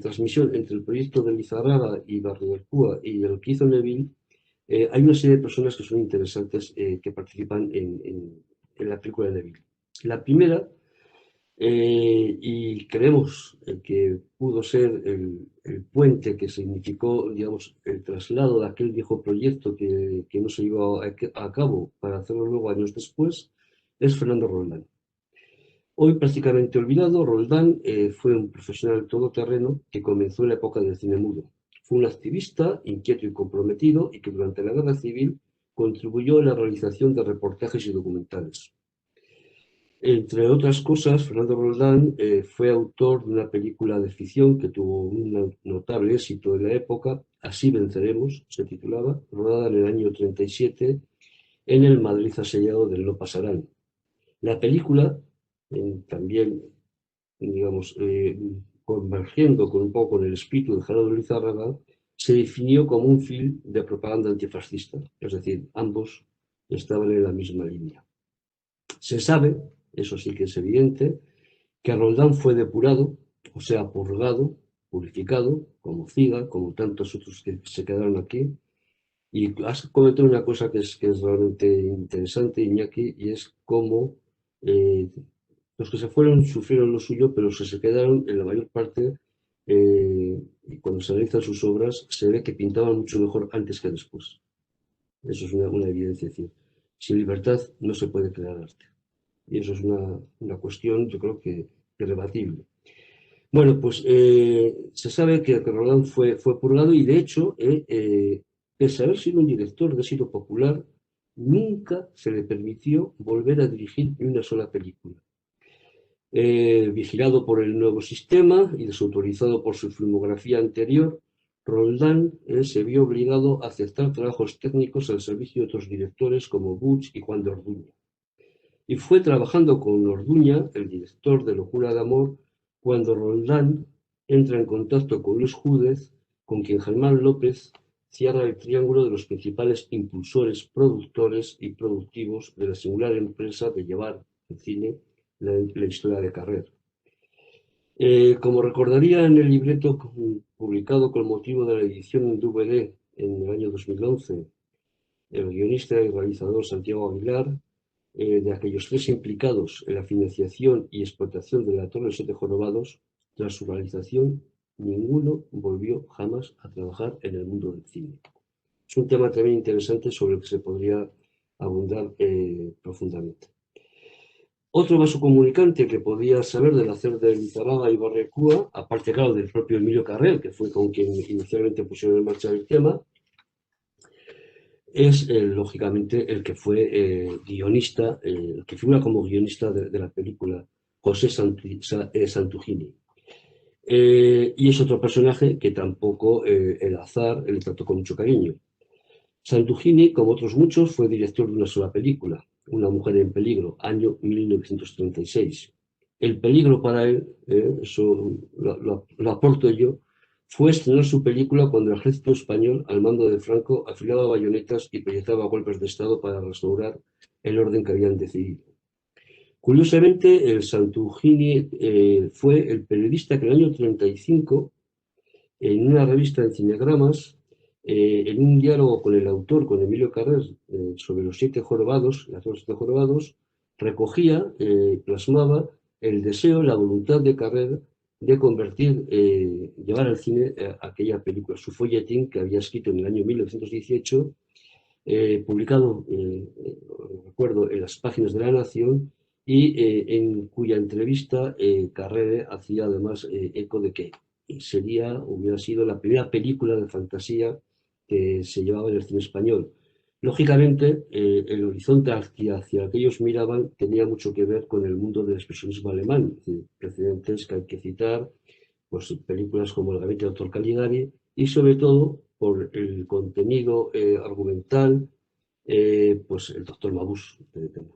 transmisión entre el proyecto de Lizarraga y Barrialcúa y el que hizo Neville, hay una serie de personas que son interesantes que participan en la película de Neville. La primera, y creemos que pudo ser el puente que significó, digamos, el traslado de aquel viejo proyecto que no se llevó a cabo para hacerlo luego años después, es Fernando Roldán. Hoy prácticamente olvidado, Roldán fue un profesional todoterreno que comenzó en la época del cine mudo. Fue un activista inquieto y comprometido y que durante la Guerra Civil contribuyó a la realización de reportajes y documentales. Entre otras cosas, Fernando Roldán fue autor de una película de ficción que tuvo un notable éxito en la época, Así venceremos, se titulaba, rodada en el año 37 en el Madrid asediado del No Pasarán. La película, también, digamos, convergiendo con un poco con el espíritu de Gerardo Lizárraga, se definió como un film de propaganda antifascista, es decir, ambos estaban en la misma línea. Se sabe, eso sí que es evidente, que Roldán fue depurado, o sea, purgado, purificado, como Figa, como tantos otros que se quedaron aquí. Y has comentado una cosa que es realmente interesante, Iñaki, y es cómo los que se fueron sufrieron lo suyo, pero los que se quedaron, en la mayor parte, y cuando se analizan sus obras, se ve que pintaban mucho mejor antes que después. Eso es una evidencia. Es decir, sin libertad no se puede crear arte. Y eso es una cuestión, yo creo que irrebatible. Bueno, pues se sabe que Roldán fue purgado y de hecho, pese a haber sido un director de éxito popular, nunca se le permitió volver a dirigir ni una sola película. Vigilado por el nuevo sistema y desautorizado por su filmografía anterior, Roldán se vio obligado a aceptar trabajos técnicos al servicio de otros directores como Butch y Juan de Orduña. Y fue trabajando con Orduña, el director de Locura de Amor, cuando Roldán entra en contacto con Luis Júdez, con quien Germán López cierra el triángulo de los principales impulsores, productores y productivos de la singular empresa de llevar al cine la historia de Carrer. Como recordaría en el libreto publicado con motivo de la edición en DVD en el año 2011, el guionista y realizador Santiago Aguilar, de aquellos tres implicados en la financiación y explotación de la Torre de los Siete Jorobados, tras su realización, ninguno volvió jamás a trabajar en el mundo del cine. Es un tema también interesante sobre el que se podría abundar profundamente. Otro vaso comunicante que podía saber del hacer de Lizarraga y Barrecúa, aparte, claro, del propio Emilio Carrel, que fue con quien inicialmente pusieron en marcha el tema, es lógicamente el que fue guionista, el que figura como guionista de la película, José Santugini. Y es otro personaje que tampoco el azar le trató con mucho cariño. Santugini, como otros muchos, fue director de una sola película, Una mujer en peligro, año 1936. El peligro para él, eso lo aporto yo, fue estrenar su película cuando el ejército español, al mando de Franco, afilaba bayonetas y proyectaba golpes de Estado para restaurar el orden que habían decidido. Curiosamente, el Santugini fue el periodista que en el año 35, en una revista de cinegramas, en un diálogo con el autor, con Emilio Carrés, sobre los 7 jorobados, las 7 jorobados, recogía, plasmaba el deseo, la voluntad de Carrés de convertir, llevar al cine aquella película, su folletín que había escrito en el año 1918, publicado, recuerdo, en las páginas de La Nación, y en cuya entrevista Carrere hacía además eco de que hubiera sido la primera película de fantasía que se llevaba en el cine español. Lógicamente, el horizonte hacia el que ellos miraban tenía mucho que ver con el mundo del expresionismo alemán, es decir, precedentes que hay que citar, pues películas como El gabinete del doctor Caligari, y sobre todo por el contenido argumental, pues el doctor Mabuse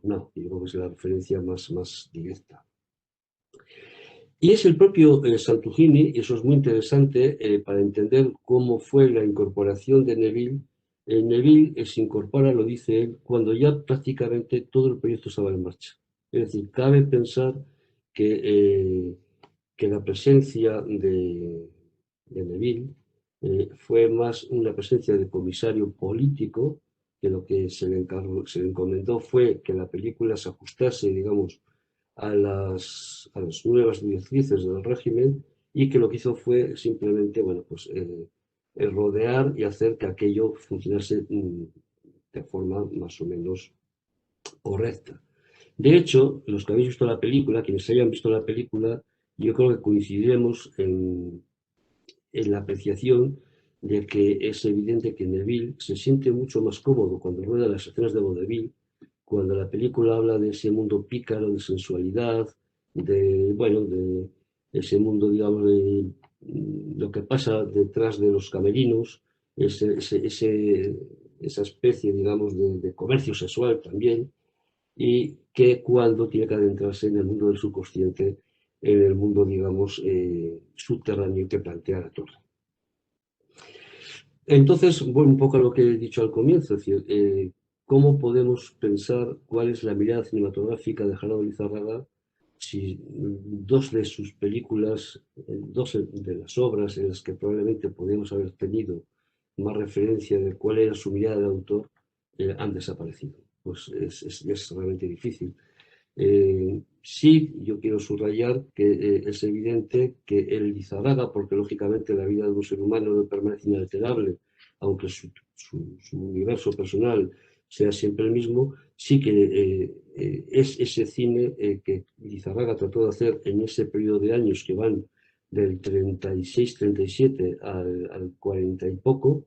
no, yo creo que es la referencia más directa. Y es el propio Santugini, y eso es muy interesante para entender cómo fue la incorporación de Neville. Neville se incorpora, lo dice él, cuando ya prácticamente todo el proyecto estaba en marcha. Es decir, cabe pensar que la presencia de Neville fue más una presencia de comisario político, que lo que se le encomendó fue que la película se ajustase, digamos, a las nuevas directrices del régimen, y que lo que hizo fue simplemente, bueno, pues rodear y hacer que aquello funcionase de forma más o menos correcta. De hecho, los que habéis visto la película, quienes hayan visto la película, yo creo que coincidiremos en la apreciación de que es evidente que Neville se siente mucho más cómodo cuando rueda las escenas de vodevil, cuando la película habla de ese mundo pícaro, de sensualidad, de ese mundo, digamos, de lo que pasa detrás de los camerinos, esa especie, digamos, de comercio sexual también, y que cuando tiene que adentrarse en el mundo del subconsciente, en el mundo, digamos, subterráneo que plantea la torre. Entonces, un poco a lo que he dicho al comienzo, es decir, ¿cómo podemos pensar cuál es la mirada cinematográfica de Gerardo Lizarraga si dos de sus películas, dos de las obras en las que probablemente podríamos haber tenido más referencia de cuál era su mirada de autor, han desaparecido? Pues es realmente difícil. Sí, yo quiero subrayar que es evidente que el Lizarraga, porque lógicamente la vida de un ser humano no permanece inalterable, aunque su universo personal sea siempre el mismo, sí que es ese cine que Lizarraga trató de hacer en ese periodo de años que van del 36-37 al 40 y poco.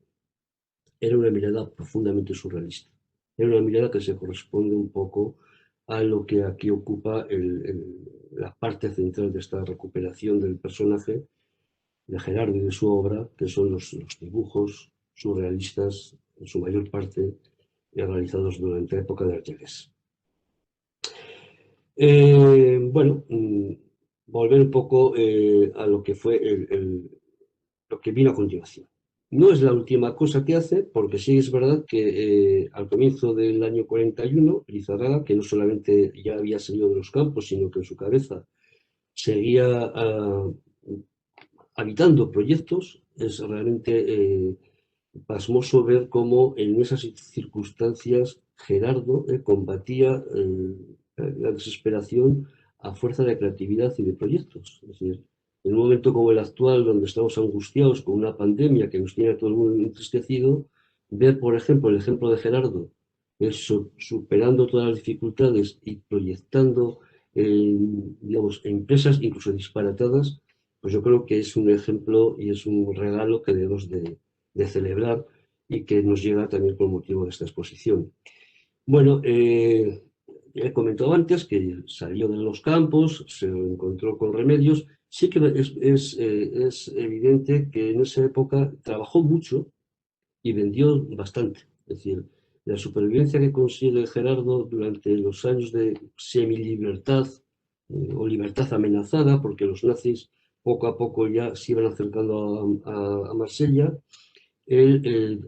Era una mirada profundamente surrealista. Era una mirada que se corresponde un poco a lo que aquí ocupa la parte central de esta recuperación del personaje de Gerardo y de su obra, que son los dibujos surrealistas, en su mayor parte realizados durante la época de Argeles. Bueno, volver un poco a lo que fue lo que vino a continuación. No es la última cosa que hace, porque sí es verdad que al comienzo del año 41, Lizarraga, que no solamente ya había salido de los campos, sino que en su cabeza seguía habitando proyectos, es realmente pasmoso ver cómo en esas circunstancias Gerardo combatía la desesperación a fuerza de creatividad y de proyectos. Es decir, en un momento como el actual, donde estamos angustiados con una pandemia que nos tiene a todo el mundo entristecido, ver, por ejemplo, el ejemplo de Gerardo, superando todas las dificultades y proyectando, digamos, empresas incluso disparatadas, pues yo creo que es un ejemplo y es un regalo que debemos de celebrar y que nos llega también con motivo de esta exposición. Bueno, ya he comentado antes que salió de los campos, se encontró con Remedios. Sí que es evidente que en esa época trabajó mucho y vendió bastante. Es decir, la supervivencia que consigue Gerardo durante los años de semilibertad o libertad amenazada, porque los nazis poco a poco ya se iban acercando a Marsella, él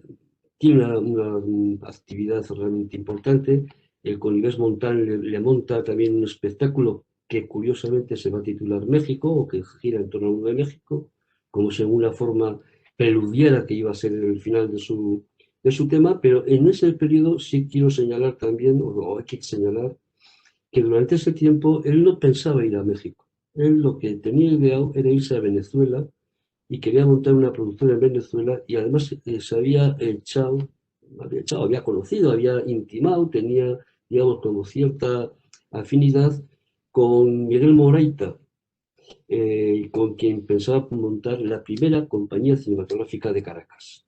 tiene una actividad realmente importante. El Conivés Montán le monta también un espectáculo que curiosamente se va a titular México, o que gira en torno a México, como si en una forma preludiera que iba a ser el final de su tema, pero en ese periodo sí quiero señalar también, o hay que señalar, que durante ese tiempo él no pensaba ir a México. Él lo que tenía ideado era irse a Venezuela y quería montar una productora en Venezuela y además había conocido, había intimado, tenía, digamos, como cierta afinidad con Miguel Moraita, con quien pensaba montar la primera compañía cinematográfica de Caracas.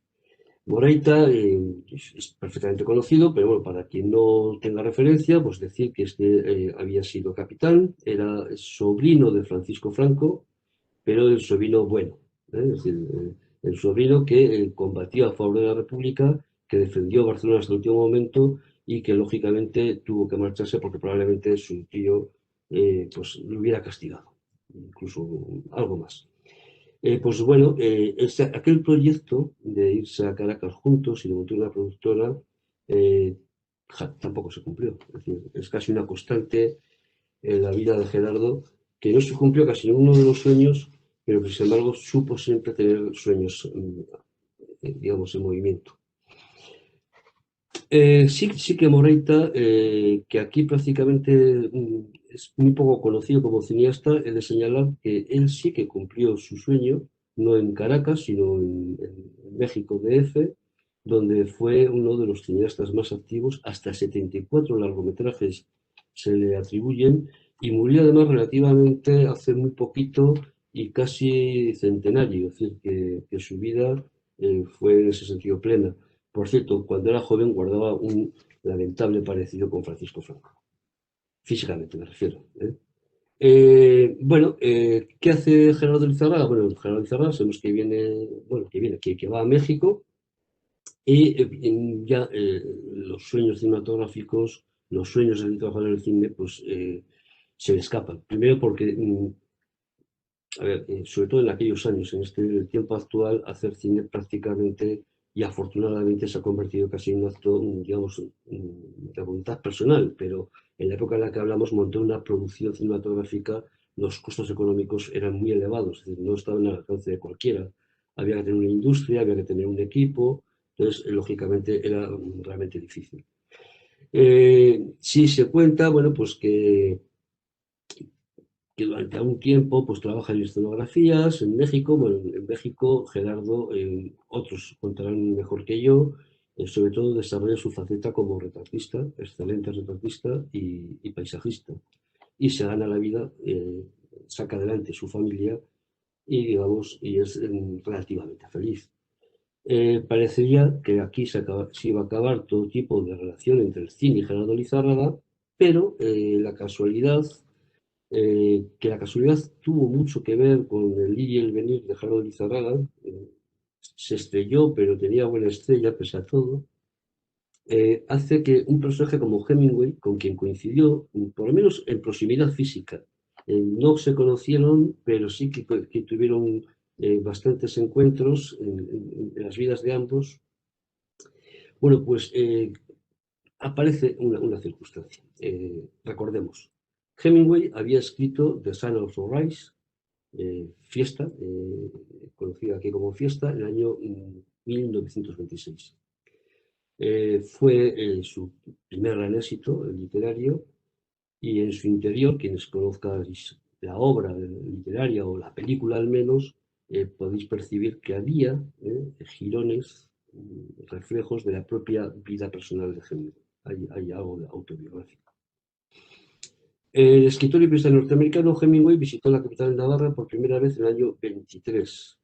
Moraita es perfectamente conocido, pero bueno, para quien no tenga referencia, pues decir que había sido capitán, era sobrino de Francisco Franco, pero el sobrino bueno, es decir, el sobrino que combatió a favor de la República, que defendió Barcelona hasta el último momento y que lógicamente tuvo que marcharse porque probablemente su tío pues lo hubiera castigado, incluso algo más. Pues bueno, aquel proyecto de irse a Caracas juntos y de montar una productora eh, tampoco se cumplió. Es decir, es casi una constante en la vida de Gerardo, que no se cumplió casi ninguno de los sueños, pero que sin embargo supo siempre tener sueños, digamos, en movimiento. Sí que Moreira, que aquí prácticamente es muy poco conocido como cineasta, he de señalar que él sí que cumplió su sueño, no en Caracas, sino en México DF, donde fue uno de los cineastas más activos, hasta 74 largometrajes se le atribuyen, y murió además relativamente hace muy poquito y casi centenario, es decir, que su vida fue en ese sentido plena. Por cierto, cuando era joven guardaba un lamentable parecido con Francisco Franco. Físicamente me refiero. Bueno, ¿qué hace Gerardo Lizarraga? Bueno, Gerardo Lizarraga sabemos que viene, bueno, que va a México y ya los sueños cinematográficos, los sueños de trabajar en el cine, pues se le escapan. Primero porque, a ver, sobre todo en aquellos años, en este tiempo actual, hacer cine prácticamente y afortunadamente se ha convertido casi en un acto, digamos, de voluntad personal, pero en la época en la que hablamos, montar una producción cinematográfica, los costos económicos eran muy elevados, es decir, no estaban al alcance de cualquiera. Había que tener una industria, había que tener un equipo, entonces, lógicamente, era realmente difícil. Sí se cuenta, bueno, pues que durante algún tiempo pues trabaja en escenografías en México. Bueno, en México Gerardo, otros contarán mejor que yo, sobre todo desarrolla su faceta como retratista, excelente retratista y paisajista. Y se gana la vida, saca adelante su familia y, digamos, y es relativamente feliz. Parecería que aquí se iba a acabar todo tipo de relación entre el cine y Gerardo Lizárraga, pero que la casualidad tuvo mucho que ver con el ir y el venir de Gerardo Lizarraga. Se estrelló, pero tenía buena estrella pese a todo. Hace que un personaje como Hemingway, con quien coincidió, por lo menos en proximidad física, no se conocieron, pero sí que tuvieron bastantes encuentros en las vidas de ambos. Bueno, pues aparece una circunstancia. Recordemos, Hemingway había escrito The Sun Also Rise, Fiesta, conocida aquí como Fiesta, en el año 1926. Fue su primer gran éxito literario, y en su interior, quienes conozcan la obra literaria o la película al menos, podéis percibir que había jirones reflejos de la propia vida personal de Hemingway. Hay algo de autobiográfico. El escritor y periodista norteamericano Hemingway visitó la capital de Navarra por primera vez en el año 23.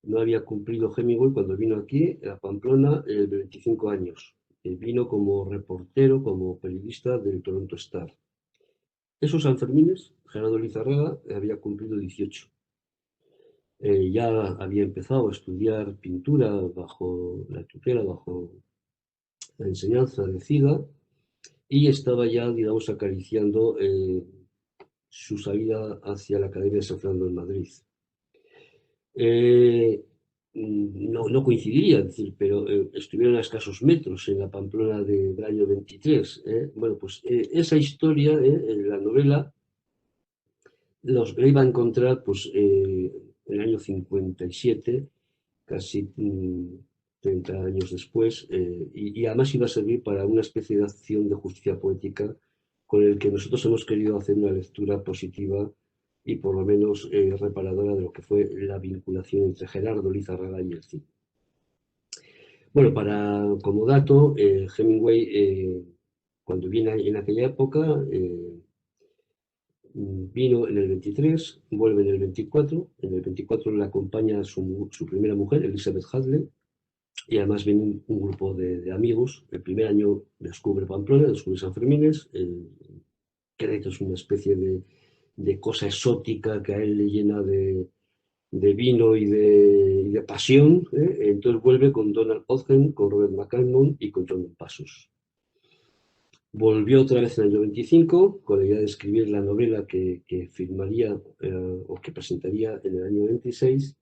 No había cumplido Hemingway cuando vino aquí, a Pamplona, de 25 años. Vino como reportero, como periodista del Toronto Star. Esos Sanfermines, Gerardo Lizarraga había cumplido 18. Ya había empezado a estudiar pintura bajo la tutela, bajo la enseñanza de Ciga, y estaba ya, digamos, acariciando su salida hacia la Academia de San Fernando en Madrid. No coincidiría, es decir, pero estuvieron a escasos metros en la Pamplona del año 23. Bueno, pues esa historia, la novela, los iba a encontrar pues, en el año 57, casi 30 años después, y además iba a servir para una especie de acción de justicia poética con el que nosotros hemos querido hacer una lectura positiva y por lo menos reparadora de lo que fue la vinculación entre Gerardo Lizarraga y el cine. Bueno, como dato, Hemingway, cuando viene en aquella época, vino en el 23, vuelve en el 24. En el 24 le acompaña su primera mujer, Elizabeth Hadley, y además viene un grupo de amigos. El primer año descubre Pamplona, descubre San Fermines, cree que es una especie de cosa exótica que a él le llena de vino y de pasión. Entonces vuelve con Donald Ogden, con Robert McCalmont y con John Passos. Volvió otra vez en el año 25 con la idea de escribir la novela que firmaría o que presentaría en el año 26,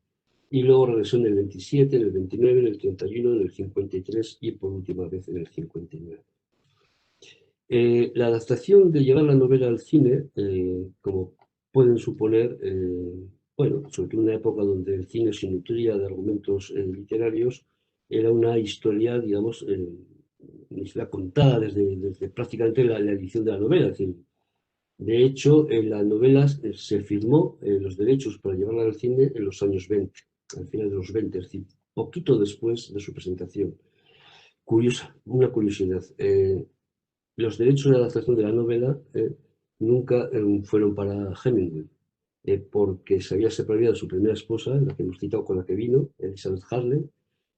y luego regresó en el 27, en el 29, en el 31, en el 53 y por última vez en el 59. La adaptación de llevar la novela al cine, como pueden suponer, bueno, sobre todo en una época donde el cine se nutría de argumentos literarios, era una historia, digamos, una historia contada desde prácticamente la edición de la novela. Es decir, de hecho, en la novela se firmó los derechos para llevarla al cine en los años 20, al final de los 20, es decir, poquito después de su presentación. Una curiosidad. Los derechos de adaptación de la novela nunca fueron para Hemingway, porque se había separado de su primera esposa, la que hemos citado, con la que vino, Elizabeth Harley,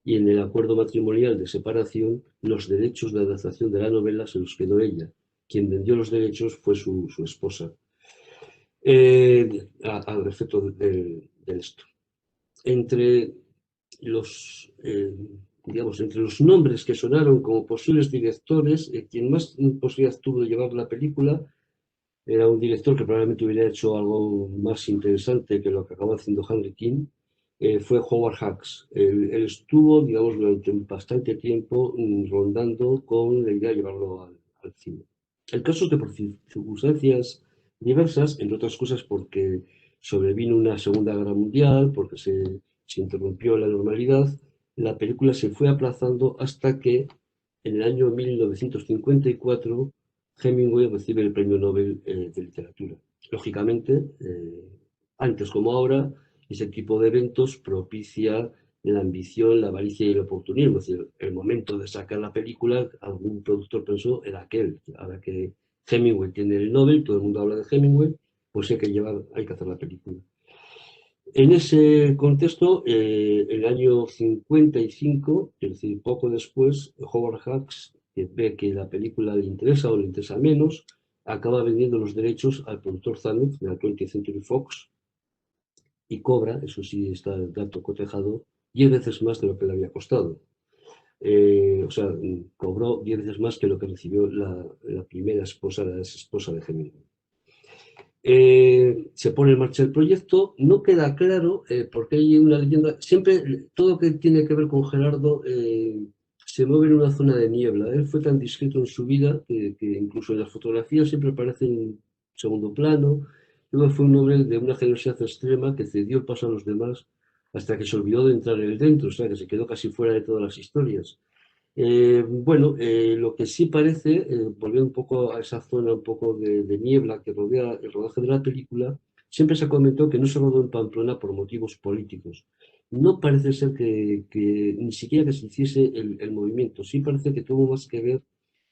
y en el acuerdo matrimonial de separación, los derechos de adaptación de la novela se los quedó ella. Quien vendió los derechos fue su esposa. Al efecto de esto. Entre entre los nombres que sonaron como posibles directores, quien más posibilidad tuvo de llevar la película era un director que probablemente hubiera hecho algo más interesante que lo que acabó haciendo Henry King, fue Howard Hawks. Él estuvo, digamos, durante bastante tiempo rondando con la idea de llevarlo al cine. El caso es que por circunstancias diversas, entre otras cosas porque sobrevino una Segunda Guerra Mundial, porque se interrumpió la normalidad, la película se fue aplazando hasta que en el año 1954 Hemingway recibe el Premio Nobel de Literatura. Lógicamente, antes como ahora, ese tipo de eventos propicia la ambición, la avaricia y el oportunismo. Es decir, el momento de sacar la película, algún productor pensó, era aquel. Ahora que Hemingway tiene el Nobel, todo el mundo habla de Hemingway, pues hay que hacer la película. En ese contexto, en el año 55, es decir, poco después, Howard Hawks, que ve que la película le interesa o le interesa menos, acaba vendiendo los derechos al productor Zanuck de la 20th Century Fox y cobra, eso sí está el dato cotejado, 10 veces más de lo que le había costado. O sea, cobró 10 veces más que lo que recibió la primera esposa, la ex esposa de Hemingway. Se pone en marcha el proyecto, no queda claro, porque hay una leyenda, siempre todo lo que tiene que ver con Gerardo se mueve en una zona de niebla. Él fue tan discreto en su vida que incluso en las fotografías siempre aparece en segundo plano. Luego fue un hombre de una generosidad extrema que cedió el paso a los demás hasta que se olvidó de entrar en el dentro, o sea, que se quedó casi fuera de todas las historias. Bueno, lo que sí parece, volviendo un poco a esa zona un poco de niebla que rodea el rodaje de la película, siempre se comentó que no se rodó en Pamplona por motivos políticos. no parece ser que ni siquiera que se hiciese el movimiento, sí parece que tuvo más que ver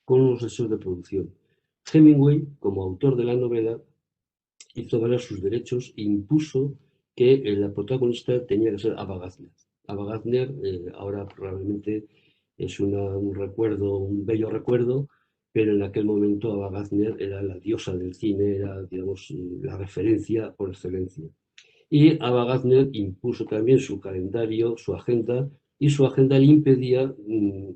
con los deseos de producción. Hemingway, como autor de la novela, hizo valer sus derechos e impuso que la protagonista tenía que ser Ava Gardner. Ava Gardner ahora probablemente es un recuerdo, un bello recuerdo, pero en aquel momento Ava Gardner era la diosa del cine, era, digamos, la referencia por excelencia. Y Ava Gardner impuso también su calendario, su agenda, y su agenda le impedía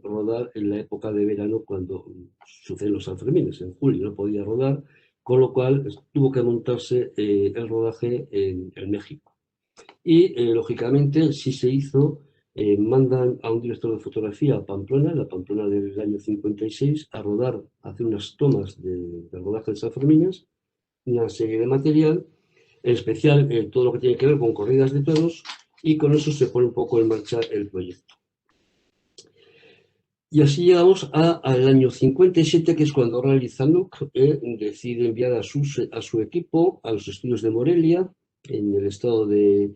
rodar en la época de verano cuando suceden los Sanfermines, en julio no podía rodar, con lo cual tuvo que montarse el rodaje en México. Y lógicamente, si se hizo, mandan a un director de fotografía a Pamplona, la Pamplona del año 56, a rodar, a hacer unas tomas del rodaje de Sanfermines, una serie de material, en especial todo lo que tiene que ver con corridas de toros, y con eso se pone un poco en marcha el proyecto. Y así llegamos al año 57, que es cuando Rally Zanuck decide enviar a su equipo a los estudios de Morelia, en el estado de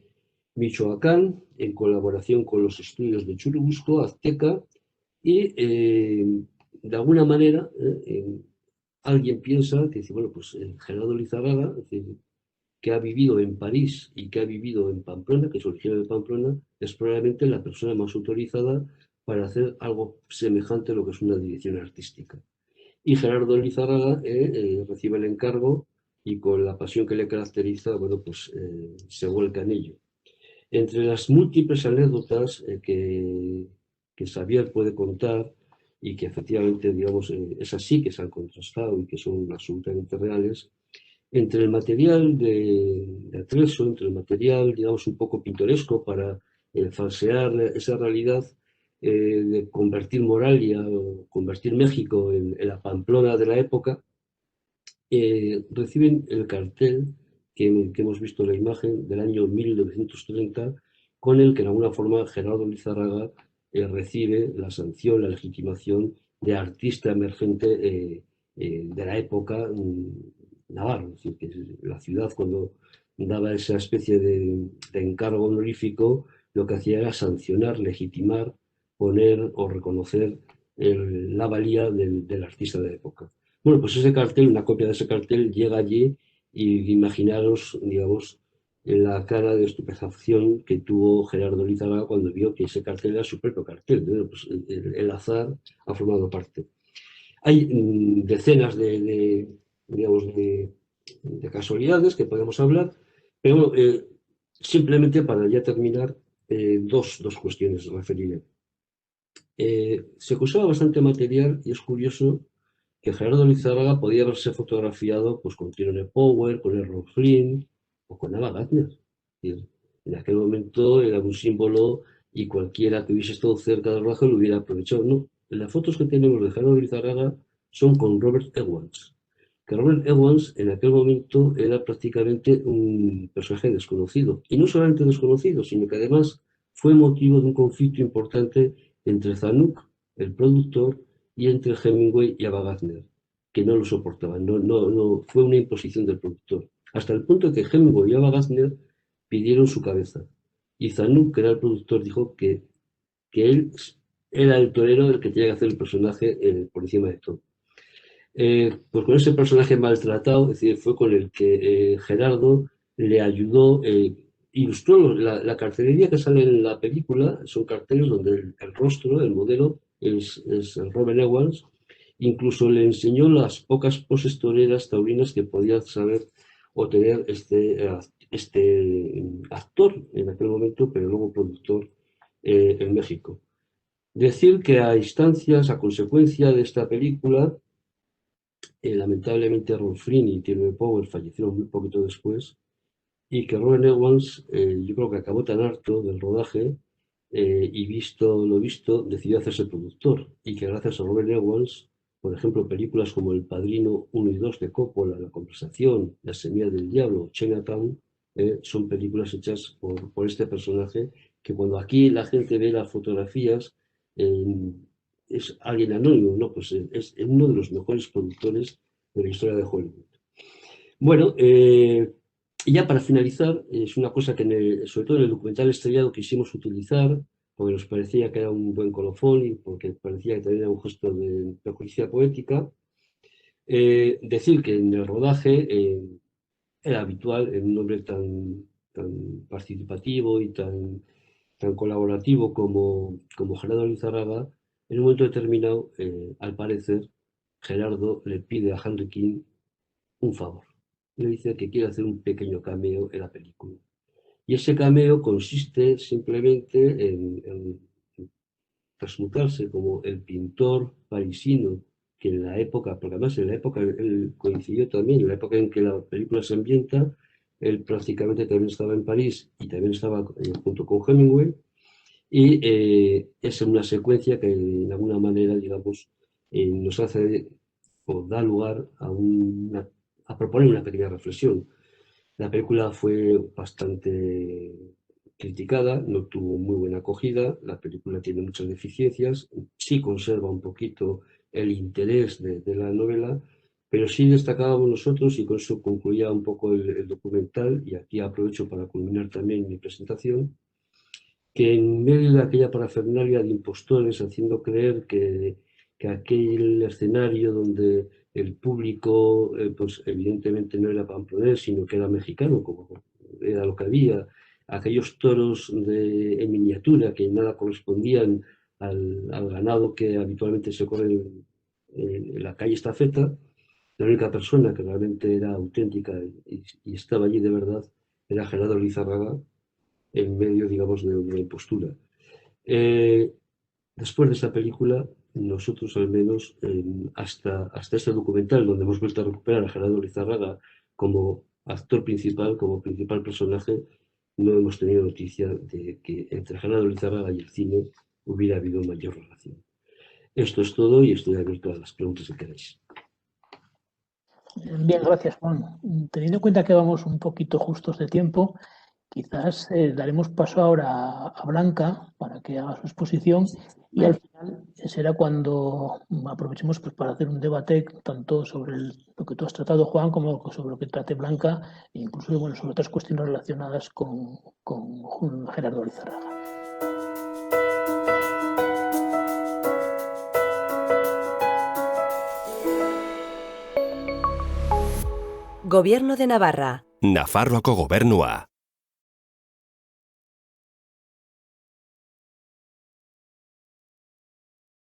Michoacán, en colaboración con los estudios de Churubusco, Azteca, y de alguna manera alguien piensa que dice, bueno, pues Gerardo Lizarraga, es decir, que ha vivido en París y que ha vivido en Pamplona, que es originario de Pamplona, es probablemente la persona más autorizada para hacer algo semejante a lo que es una dirección artística. Y Gerardo Lizarraga recibe el encargo y con la pasión que le caracteriza, bueno, pues se vuelca en ello. Entre las múltiples anécdotas que Xavier puede contar y que efectivamente, digamos, es así, que se han contrastado y que son absolutamente reales, entre el material de atrezo, entre el material, digamos, un poco pintoresco para falsear esa realidad, de convertir Moralia o convertir México en la Pamplona de la época, reciben el cartel que hemos visto en la imagen del año 1930, con el que de alguna forma Gerardo Lizarraga recibe la sanción, la legitimación de artista emergente de la época navarro. Es decir, que la ciudad, cuando daba esa especie de encargo honorífico, lo que hacía era sancionar, legitimar, poner o reconocer la valía del artista de la época. Bueno, pues ese cartel, una copia de ese cartel llega allí y imaginaros, digamos, en la cara de estupefacción que tuvo Gerardo Lizarraga cuando vio que ese cartel era su propio cartel. Bueno, pues el azar ha formado parte. Hay decenas digamos, de casualidades que podemos hablar, pero bueno, simplemente para ya terminar, dos cuestiones referiré. Se usaba bastante material y es curioso que Gerardo Lizarraga podía haberse fotografiado pues, con Tyrone Power, con Errol Flynn o con Ava Gardner. En aquel momento era un símbolo y cualquiera que hubiese estado cerca del rodaje lo hubiera aprovechado. No, las fotos que tenemos de Gerardo Lizarraga son con Robert Evans, que Robert Evans en aquel momento era prácticamente un personaje desconocido. Y no solamente desconocido, sino que además fue motivo de un conflicto importante entre Zanuck, el productor, y entre Hemingway y Ava Gardner, que no lo soportaban. No, fue una imposición del productor. Hasta el punto que Hemingway y Ava Gardner pidieron su cabeza. Y Zanuck, que era el productor, dijo que él era el torero el que tenía que hacer el personaje por encima de todo. Pues con ese personaje maltratado, es decir, fue con el que Gerardo le ayudó, ilustró la cartelería que sale en la película, son carteles donde el rostro, el modelo, es Robert Evans, incluso le enseñó las pocas poses toreras taurinas que podía saber o tener este actor en aquel momento, pero luego productor en México. Decir que a instancias, a consecuencia de esta película, lamentablemente Rolf Flynn y Tyrone Power fallecieron muy poquito después y que Robert Evans, yo creo que acabó tan harto del rodaje y visto lo visto, decidió hacerse productor y que gracias a Robert Evans, por ejemplo, películas como El Padrino 1 y 2 de Coppola, La Conversación, La Semilla del Diablo, Chinatown, son películas hechas por este personaje que cuando aquí la gente ve las fotografías es alguien anónimo, ¿no? Pues es uno de los mejores productores de la historia de Hollywood. Bueno, Y ya para finalizar, es una cosa que sobre todo en el documental estrellado quisimos utilizar, porque nos parecía que era un buen colofón y porque parecía que también era un gesto de justicia poética. Decir que en el rodaje era habitual en un hombre tan participativo y tan colaborativo como Gerardo Lizarraga, en un momento determinado, al parecer, Gerardo le pide a Henry King un favor. Le dice que quiere hacer un pequeño cameo en la película. Y ese cameo consiste simplemente en transmutarse como el pintor parisino que en la época, porque además en la época él coincidió también, en la época en que la película se ambienta, él prácticamente también estaba en París y también estaba junto con Hemingway, y es una secuencia que de alguna manera, digamos, nos hace o da lugar a proponer una pequeña reflexión. La película fue bastante criticada, no tuvo muy buena acogida, la película tiene muchas deficiencias, sí conserva un poquito el interés de la novela, pero sí destacábamos nosotros, y con eso concluía un poco el documental, y aquí aprovecho para culminar también mi presentación, que en medio de aquella parafernalia de impostores haciendo creer que aquel escenario donde el público, pues evidentemente no era pamplonés, sino que era mexicano, como era lo que había, aquellos toros en miniatura que nada correspondían al ganado que habitualmente se corre en la calle Estafeta, la única persona que realmente era auténtica y estaba allí de verdad era Gerardo Lizarraga, en medio, digamos, de una impostura. Eh, Después de esa película, nosotros al menos, hasta este documental, donde hemos vuelto a recuperar a Gerardo Lizarraga como actor principal, como principal personaje, no hemos tenido noticia de que entre Gerardo Lizarraga y el cine hubiera habido mayor relación. Esto es todo y estoy abierto a las preguntas que queráis. Bien, gracias, Juan. Teniendo en cuenta que vamos un poquito justos de tiempo, quizás daremos paso ahora a Blanca para que haga su exposición y al final será cuando aprovechemos pues, para hacer un debate tanto sobre lo que tú has tratado, Juan, como sobre lo que trate Blanca e incluso bueno, sobre otras cuestiones relacionadas con Gerardo Lizarraga. Gobierno de Navarra. Nafarroako gobernua.